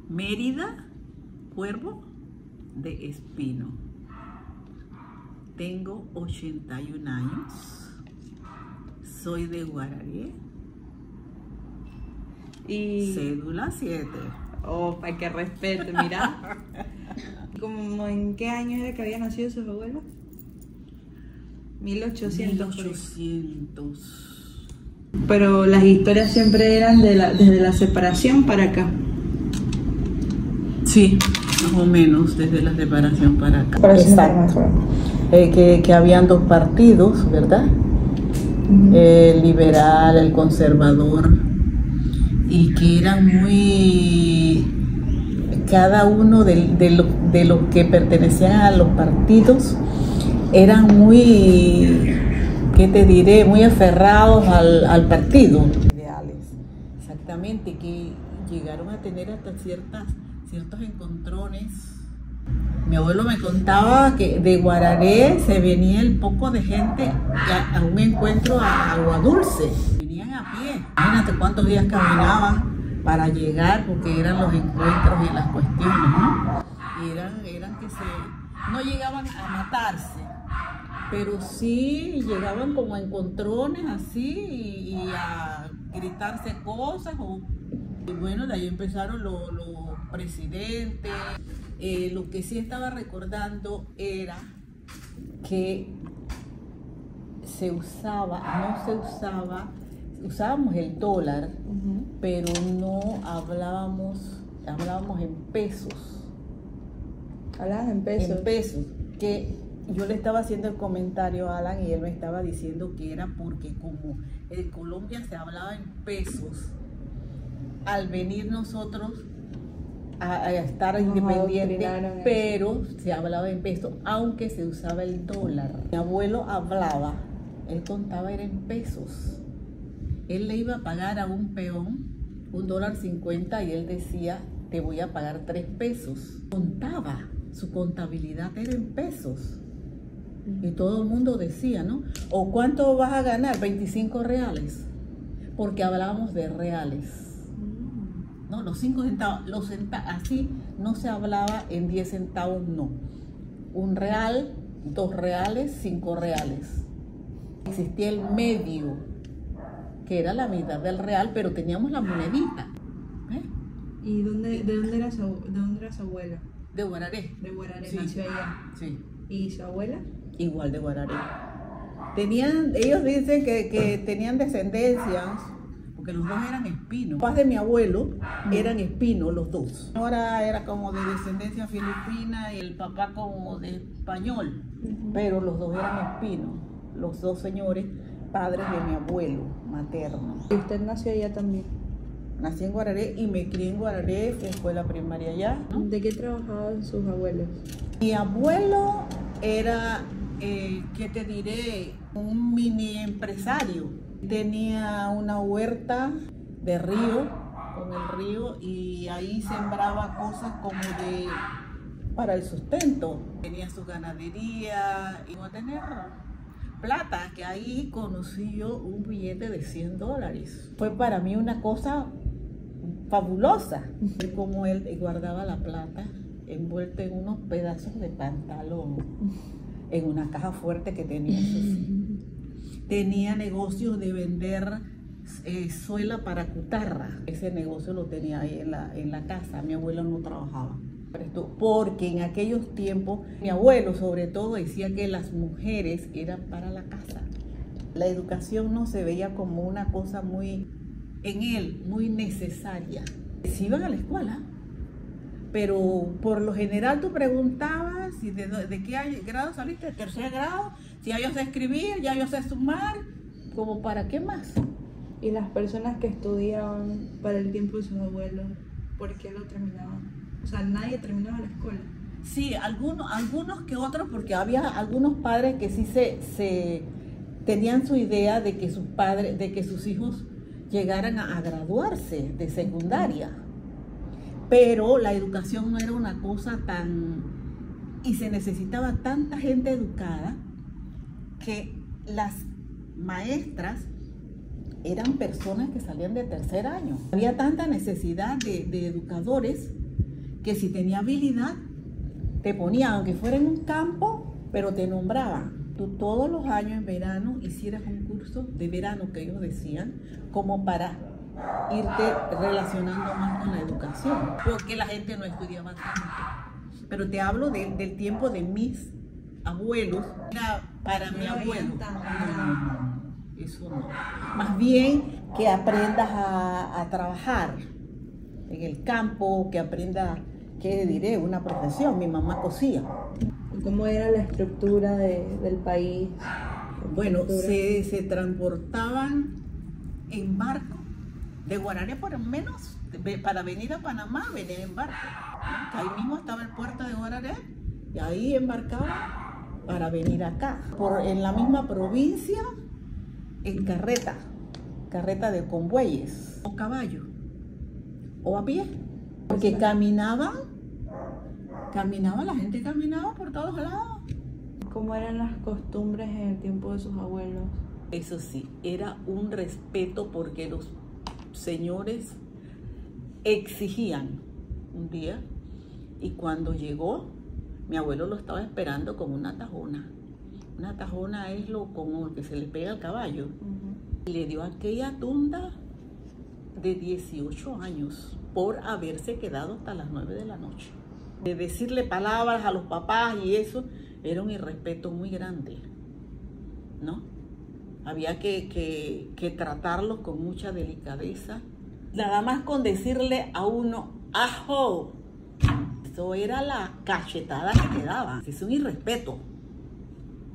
Mérida, Cuervo de Espino. Tengo 81 años. Soy de Guararé. Y... Cédula 7. Oh, para que respete, mira. ¿Cómo en qué años era que habían nacido sus abuelos? 1800. 1800. Pero las historias siempre eran desde la separación para acá. Sí, más o menos desde la separación para acá. Exacto. Que habían dos partidos, ¿verdad? El liberal, el conservador, y que eran muy, cada uno de los que pertenecían a los partidos eran muy, ¿qué te diré?, muy aferrados al partido. Ideales, exactamente, que llegaron a tener hasta ciertos encontrones. Mi abuelo me contaba que de Guararé se venía el poco de gente a un encuentro a Agua Dulce. Venían a pie. Imagínate cuántos días caminaban para llegar, porque eran los encuentros y las cuestiones, ¿no? Y eran que no llegaban a matarse, pero sí llegaban como a encontrones así y a gritarse cosas. Y bueno, de ahí empezaron los presidentes. Lo que sí estaba recordando era que usábamos el dólar, pero no hablábamos en pesos. ¿Hablaban en pesos? En pesos, que yo le estaba haciendo el comentario a Alan y él me estaba diciendo que era porque como en Colombia se hablaba en pesos, al venir nosotros a estar independientes, pero se hablaba en pesos, aunque se usaba el dólar. Mi abuelo hablaba, él contaba era en pesos. Él le iba a pagar a un peón $1.50 y él decía, te voy a pagar 3 pesos. Contaba, su contabilidad era en pesos. Y todo el mundo decía, ¿no? ¿O cuánto vas a ganar? 25 reales. Porque hablábamos de reales. No, los 5 centavos, así no se hablaba en 10 centavos, no. 1 real, 2 reales, 5 reales. Existía el medio, que era la mitad del real, pero teníamos la monedita. ¿Y de dónde era su abuela? De Guararé. De Guararé, Sí. nació allá. Sí. ¿Y su abuela? Igual de Guararé. Ellos dicen que tenían descendencias, porque los dos eran espinos. Los papás de mi abuelo eran espinos, los dos. Ahora era como de descendencia filipina y el papá como de español, pero los dos eran espinos, los dos señores, padres de mi abuelo materno. ¿Y usted nació allá también? Nací en Guararé y me crié en Guararé, fui a escuela primaria allá, ¿no? ¿De qué trabajaban sus abuelos? Mi abuelo era, ¿qué te diré?, un mini empresario. Tenía una huerta de río, con el río, y ahí sembraba cosas como para el sustento. Tenía su ganadería y iba a tener plata, que ahí conocí yo un billete de $100. Fue para mí una cosa fabulosa, como él guardaba la plata envuelta en unos pedazos de pantalón, en una caja fuerte que tenía. Tenía negocios de vender suela para cutarra. Ese negocio lo tenía ahí en la casa. Mi abuelo no trabajaba. Porque en aquellos tiempos, mi abuelo sobre todo decía que las mujeres eran para la casa. La educación no se veía como una cosa muy necesaria. Sí iban a la escuela, pero por lo general tú preguntabas si de qué grado saliste, de 3er grado, si ya yo sé escribir, ya yo sé sumar, como para qué más. ¿Y las personas que estudiaban para el tiempo de sus abuelos, por qué lo terminaban? O sea, nadie terminaba la escuela. Sí, algunos que otros, porque había algunos padres que sí se tenían su idea de que sus hijos llegaran a graduarse de secundaria. Pero la educación no era una cosa y se necesitaba tanta gente educada que las maestras eran personas que salían de 3er año. Había tanta necesidad de educadores que si tenía habilidad, te ponían, aunque fuera en un campo, pero te nombraban. Tú todos los años en verano hicieras un curso de verano que ellos decían, como para irte relacionando más con la educación, porque la gente no estudiaba tanto. Pero te hablo del tiempo de mis abuelos, era para mi abuelo. No, eso no. Más bien que aprendas a trabajar en el campo, que aprendas, ¿qué diré? Una profesión. Mi mamá cosía. ¿Cómo era la estructura del país? Bueno, se transportaban en barco de Guararé, por lo menos, para venir a Panamá, venían en barco. Ahí mismo estaba el puerto de Guararé y ahí embarcaban para venir acá. En la misma provincia, en carreta de conbueyes, o caballo, o a pie, porque caminaban, la gente caminaba por todos lados. ¿Cómo eran las costumbres en el tiempo de sus abuelos? Eso sí, era un respeto porque los señores exigían un día, y cuando llegó, mi abuelo lo estaba esperando con una tajona. Una tajona es como que se le pega al caballo. Y le dio aquella tunda de 18 años por haberse quedado hasta las 9 de la noche. De decirle palabras a los papás y eso era un irrespeto muy grande, ¿no? Había que tratarlos con mucha delicadeza. Nada más con decirle a uno, ¡ajo! Eso era la cachetada que daban. Es un irrespeto.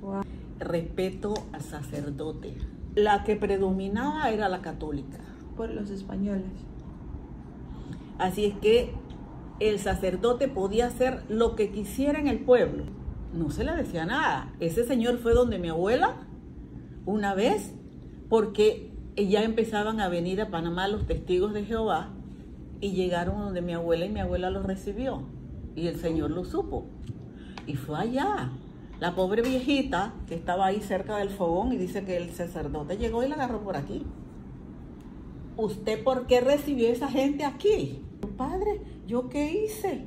Wow. Respeto al sacerdote. La que predominaba era la católica. Por los españoles. Así es que el sacerdote podía hacer lo que quisiera en el pueblo. No se le decía nada. Ese señor fue donde mi abuela una vez, porque ya empezaban a venir a Panamá los testigos de Jehová, y llegaron donde mi abuela, y mi abuela los recibió. Y el señor lo supo. Y fue allá. La pobre viejita que estaba ahí cerca del fogón, y dice que el sacerdote llegó y la agarró por aquí. ¿Usted por qué recibió a esa gente aquí? Padre, ¿yo qué hice?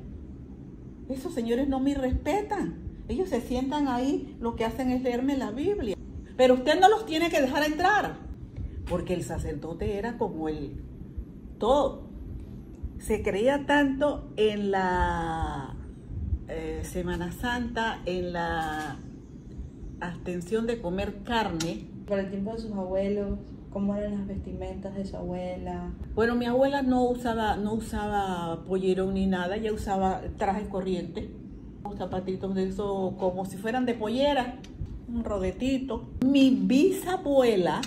Esos señores no me respetan. Ellos se sientan ahí, lo que hacen es leerme la Biblia. Pero usted no los tiene que dejar entrar. Porque el sacerdote era como el todo. Se creía tanto en la Semana Santa, en la abstención de comer carne. Por el tiempo de sus abuelos, ¿cómo eran las vestimentas de su abuela? Bueno, mi abuela no usaba pollerón ni nada, ella usaba traje corriente, zapatitos de eso como si fueran de pollera, un rodetito. Mi bisabuela,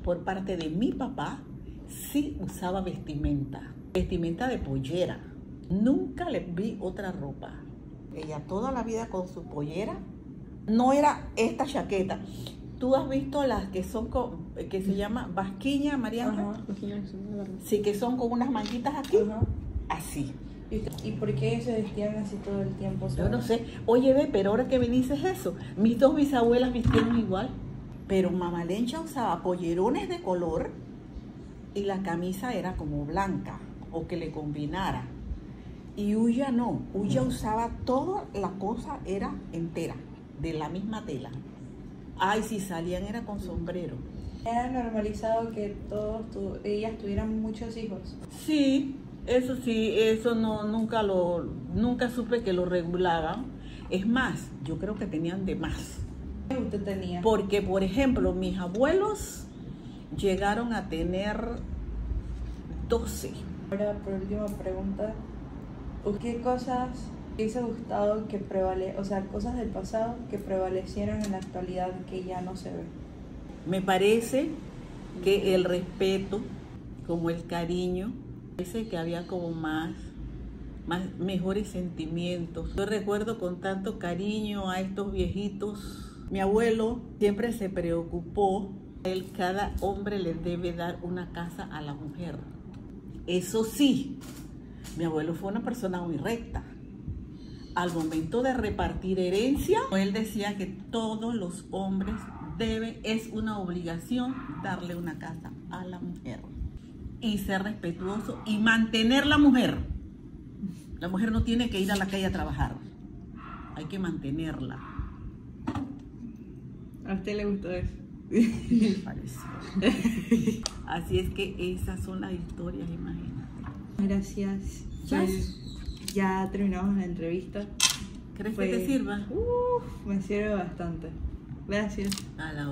por parte de mi papá, sí usaba vestimenta de pollera. Nunca le vi otra ropa. Ella toda la vida con su pollera. No era esta chaqueta. ¿Tú has visto las que son que se llama basquiña, María? Ajá. Sí, que son con unas manguitas aquí. Ajá. Así. ¿Y por qué se vestían así todo el tiempo? Yo no sé. Oye, ve, pero ahora que me dices eso, mis dos bisabuelas vistieron igual. Pero Mamá Lencha usaba pollerones de color y la camisa era como blanca o que le combinara. Y Ulla no. Ulla usaba toda la cosa, era entera, de la misma tela. Ay, si salían era con sombrero. ¿Era normalizado que ellas tuvieran muchos hijos? Sí, eso no, nunca supe que lo regulaban. Es más, yo creo que tenían de más. ¿Qué usted tenía? Porque, por ejemplo, mis abuelos llegaron a tener 12. Ahora, por última pregunta, ¿qué cosas hubiese gustado que cosas del pasado que prevalecieran en la actualidad que ya no se ve? Me parece que el respeto, como el cariño, parece que había como mejores sentimientos. Yo recuerdo con tanto cariño a estos viejitos. Mi abuelo siempre se preocupó. Cada hombre le debe dar una casa a la mujer. Eso sí, mi abuelo fue una persona muy recta. Al momento de repartir herencia, él decía que todos los hombres es una obligación darle una casa a la mujer. Y ser respetuoso y mantener la mujer. La mujer no tiene que ir a la calle a trabajar. Hay que mantenerla. ¿A usted le gustó eso? Me pareció. Así es que esas son las historias, imagínate. Gracias. ¿Ya? Ya terminamos la entrevista. ¿Crees que te sirva? Me sirve bastante. Gracias. A la